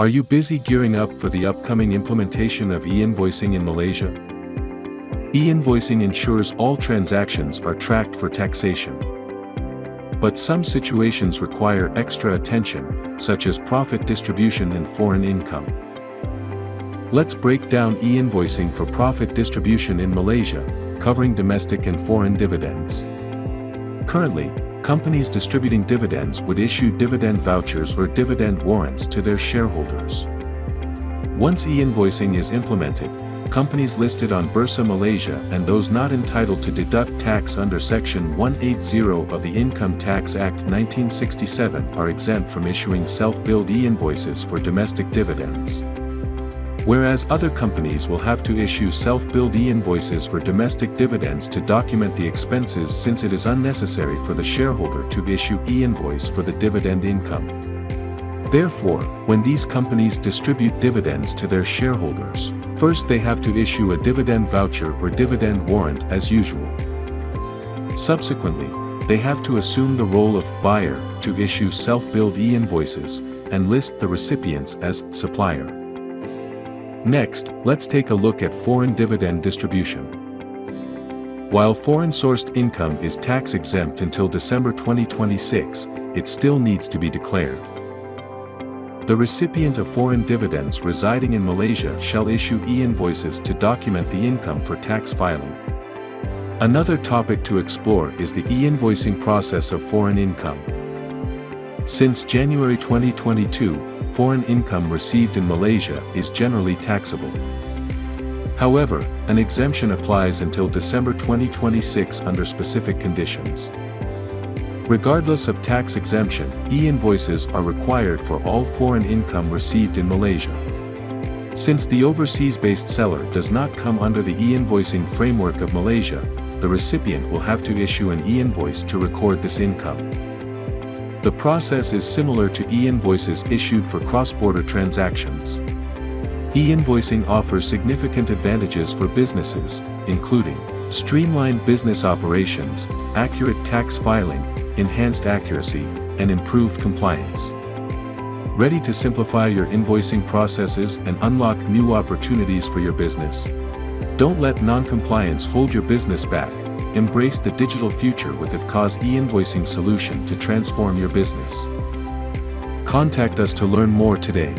Are you busy gearing up for the upcoming implementation of e-invoicing in Malaysia? E-invoicing ensures all transactions are tracked for taxation. But some situations require extra attention, such as profit distribution and foreign income. Let's break down e-invoicing for profit distribution in Malaysia, covering domestic and foreign dividends. Currently, companies distributing dividends would issue dividend vouchers or dividend warrants to their shareholders. Once e-invoicing is implemented, companies listed on Bursa Malaysia and those not entitled to deduct tax under Section 180 of the Income Tax Act 1967 are exempt from issuing self-billed e-invoices for domestic dividends. Whereas other companies will have to issue self-billed e-invoices for domestic dividends to document the expenses, since it is unnecessary for the shareholder to issue e-invoice for the dividend income. Therefore, when these companies distribute dividends to their shareholders, first they have to issue a dividend voucher or dividend warrant as usual. Subsequently, they have to assume the role of buyer to issue self-billed e-invoices and list the recipients as supplier. Next, let's take a look at foreign dividend distribution. While foreign-sourced income is tax-exempt until December 2026, it still needs to be declared. The recipient of foreign dividends residing in Malaysia shall issue e-invoices to document the income for tax filing. Another topic to explore is the e-invoicing process of foreign income. Since January 2022, foreign income received in Malaysia is generally taxable. However, an exemption applies until December 2026 under specific conditions. Regardless of tax exemption, e-invoices are required for all foreign income received in Malaysia. Since the overseas-based seller does not come under the e-invoicing framework of Malaysia, the recipient will have to issue an e-invoice to record this income. The process is similar to e-invoices issued for cross-border transactions. E-invoicing offers significant advantages for businesses, including streamlined business operations, accurate tax filing, enhanced accuracy, and improved compliance. Ready to simplify your invoicing processes and unlock new opportunities for your business? Don't let non-compliance hold your business back. Embrace the digital future with IFCA's e-invoicing solution to transform your business. Contact us to learn more today.